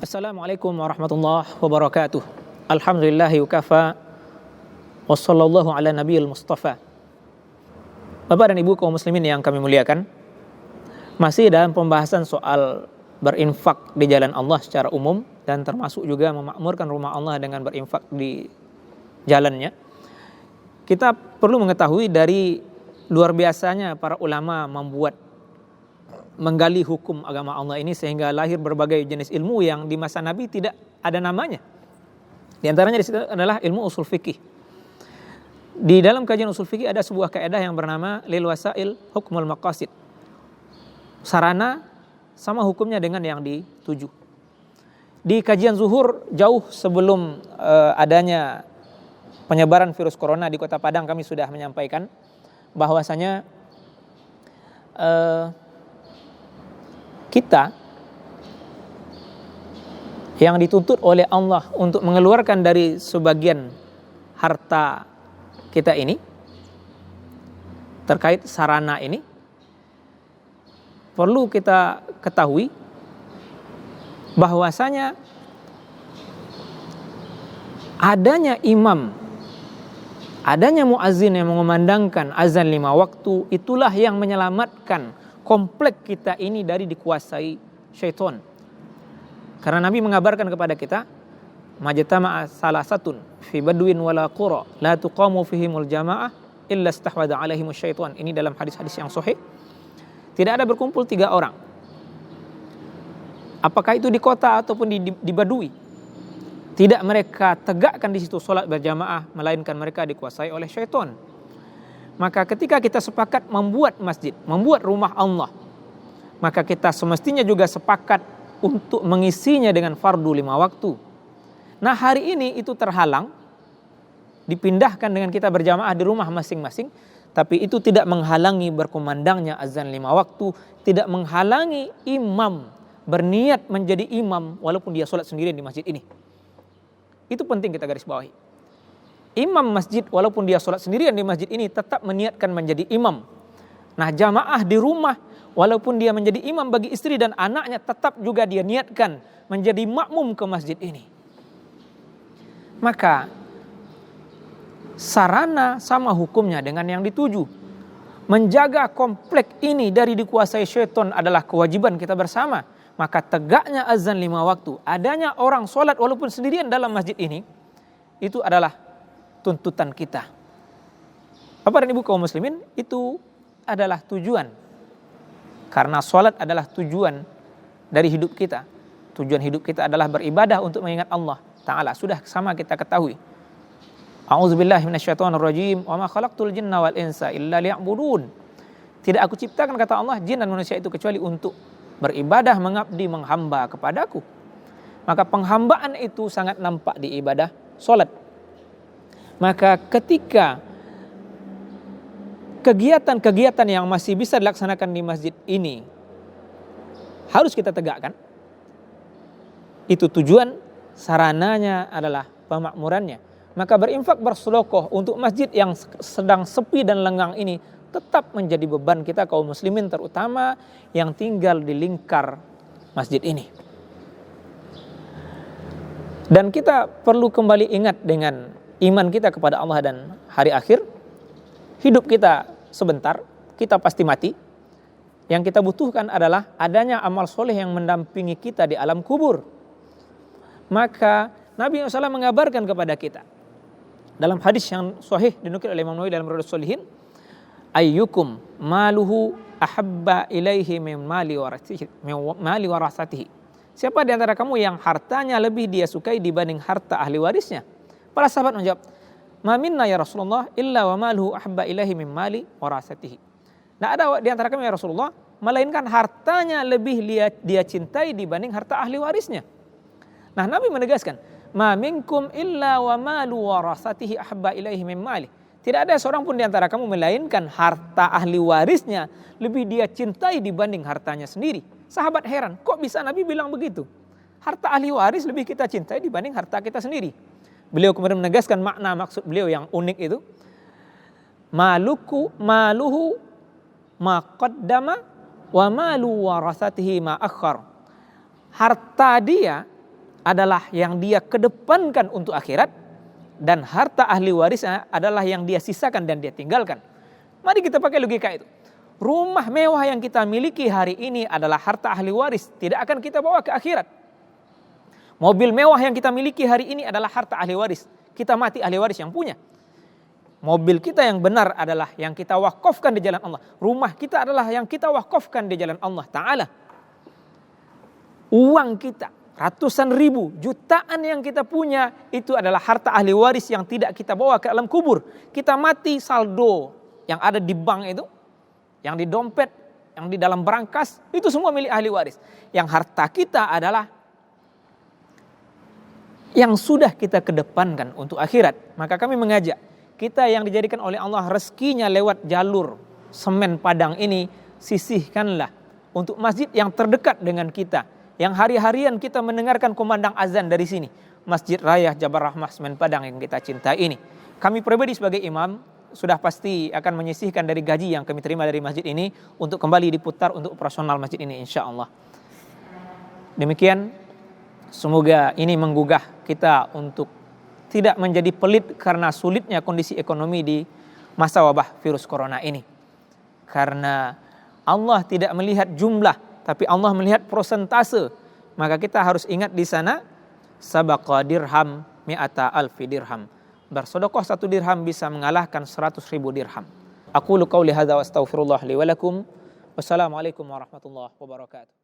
Assalamualaikum warahmatullahi wabarakatuh. Alhamdulillahi wakafa. Wassallallahu ala nabiyil mustafa. Bapak dan Ibu kaum muslimin yang kami muliakan, masih dalam pembahasan soal berinfak di jalan Allah secara umum dan termasuk juga memakmurkan rumah Allah dengan berinfak di jalannya. Kita perlu mengetahui dari luar biasanya para ulama menggali hukum agama Allah ini sehingga lahir berbagai jenis ilmu yang di masa Nabi tidak ada namanya. Di antaranya di situ adalah ilmu usul fikih. Di dalam kajian usul fikih ada sebuah kaidah yang bernama lil wasail hukmul maqasid. Sarana sama hukumnya dengan yang dituju. Di kajian zuhur jauh sebelum adanya penyebaran virus corona di Kota Padang, kami sudah menyampaikan bahwasanya kita yang dituntut oleh Allah untuk mengeluarkan dari sebagian harta kita ini terkait sarana ini, perlu kita ketahui bahwasanya adanya imam, adanya muazzin yang mengumandangkan azan 5 waktu, itulah yang menyelamatkan komplek kita ini dari dikuasai syaitan. Karena Nabi mengabarkan kepada kita, majtama'a salasatun fi badwin wala qura la tuqamu fihimul jamaah illa istahwadha alaihimus syaitan. Ini dalam hadis-hadis yang sahih. Tidak ada berkumpul 3 orang, apakah itu di kota ataupun di badui, tidak mereka tegakkan di situ salat berjamaah, melainkan mereka dikuasai oleh syaitan. Maka ketika kita sepakat membuat masjid, membuat rumah Allah, maka kita semestinya juga sepakat untuk mengisinya dengan fardu 5 waktu. Nah, hari ini itu terhalang, dipindahkan dengan kita berjamaah di rumah masing-masing, tapi itu tidak menghalangi berkumandangnya azan 5 waktu, tidak menghalangi imam berniat menjadi imam walaupun dia sholat sendirian di masjid ini. Itu penting kita garis bawahi. Imam masjid walaupun dia sholat sendirian di masjid ini tetap meniatkan menjadi imam. Nah, jamaah di rumah walaupun dia menjadi imam bagi istri dan anaknya, tetap juga dia niatkan menjadi makmum ke masjid ini. Maka sarana sama hukumnya dengan yang dituju. Menjaga komplek ini dari dikuasai syaitan adalah kewajiban kita bersama. Maka tegaknya azan 5 waktu, adanya orang sholat walaupun sendirian dalam masjid ini, itu adalah tuntutan kita. Bapak dan Ibu kaum muslimin, itu adalah tujuan. Karena sholat adalah tujuan dari hidup kita. Tujuan hidup kita adalah beribadah untuk mengingat Allah Ta'ala. Sudah sama kita ketahui. A'udzubillahi minasyaitonirrajim. Wa ma khalaqtul jinna wal insa illa liya'budun. Tidak aku ciptakan, kata Allah, jin dan manusia itu kecuali untuk beribadah, mengabdi, menghamba kepadaku. Maka penghambaan itu sangat nampak di ibadah sholat. Maka ketika kegiatan-kegiatan yang masih bisa dilaksanakan di masjid ini harus kita tegakkan, itu tujuan sarananya adalah pemakmurannya. Maka berinfak, bersedekah untuk masjid yang sedang sepi dan lengang ini tetap menjadi beban kita kaum muslimin, terutama yang tinggal di lingkar masjid ini. Dan kita perlu kembali ingat dengan iman kita kepada Allah dan hari akhir. Hidup kita sebentar, kita pasti mati. Yang kita butuhkan adalah adanya amal soleh yang mendampingi kita di alam kubur. Maka Nabi SAW mengabarkan kepada kita dalam hadis yang sahih dinukil oleh Imam Nawawi dalam Riyadhus Shalihin, ayyukum maluhu ahabba ilaihi min mali warasatihi. Siapa di antara kamu yang hartanya lebih dia sukai dibanding harta ahli warisnya? Para sahabat menjawab, ma minna ya Rasulullah illa wa maluhu ahabba ilaihi min mali warasatihi. Nah, ada di antara kami ya Rasulullah, melainkan hartanya lebih dia cintai dibanding harta ahli warisnya. Nah, Nabi menegaskan, ma minkum illa wa malu warasatihi ahabba ilaihi min mali. Tidak ada seorang pun di antara kamu melainkan harta ahli warisnya lebih dia cintai dibanding hartanya sendiri. Sahabat heran, kok bisa Nabi bilang begitu? Harta ahli waris lebih kita cintai dibanding harta kita sendiri. Beliau kemudian menegaskan makna maksud beliau yang unik itu. Maluhu ma qaddama wa malu warasatihi ma akhar. Harta dia adalah yang dia kedepankan untuk akhirat, dan harta ahli warisnya adalah yang dia sisakan dan dia tinggalkan. Mari kita pakai logika itu. Rumah mewah yang kita miliki hari ini adalah harta ahli waris, tidak akan kita bawa ke akhirat. Mobil mewah yang kita miliki hari ini adalah harta ahli waris, kita mati ahli waris yang punya. Mobil kita yang benar adalah yang kita wakafkan di jalan Allah. Rumah kita adalah yang kita wakafkan di jalan Allah Ta'ala. Uang kita, ratusan ribu, jutaan yang kita punya, itu adalah harta ahli waris yang tidak kita bawa ke alam kubur. Kita mati, saldo yang ada di bank itu, yang di dompet, yang di dalam brankas, itu semua milik ahli waris. Yang harta kita adalah yang sudah kita kedepankan untuk akhirat. Maka kami mengajak, kita yang dijadikan oleh Allah rezekinya lewat jalur semen Padang ini, sisihkanlah untuk masjid yang terdekat dengan kita, yang hari-harian kita mendengarkan kumandang azan dari sini, Masjid Raya Jabar Rahmah Semen Padang yang kita cintai ini. Kami pribadi sebagai imam sudah pasti akan menyisihkan dari gaji yang kami terima dari masjid ini untuk kembali diputar untuk operasional masjid ini, insya Allah. Demikian, semoga ini menggugah kita untuk tidak menjadi pelit karena sulitnya kondisi ekonomi di masa wabah virus corona ini. Karena Allah tidak melihat jumlah, tapi Allah melihat persentase. Maka kita harus ingat di sana, sabaqa dirham mi'ata alfi dirham. Bersedekah 1 dirham bisa mengalahkan 100.000 dirham. Aqulu qauli hadza wa astaghfirullah li wa lakum. Wassalamualaikum warahmatullahi wabarakatuh.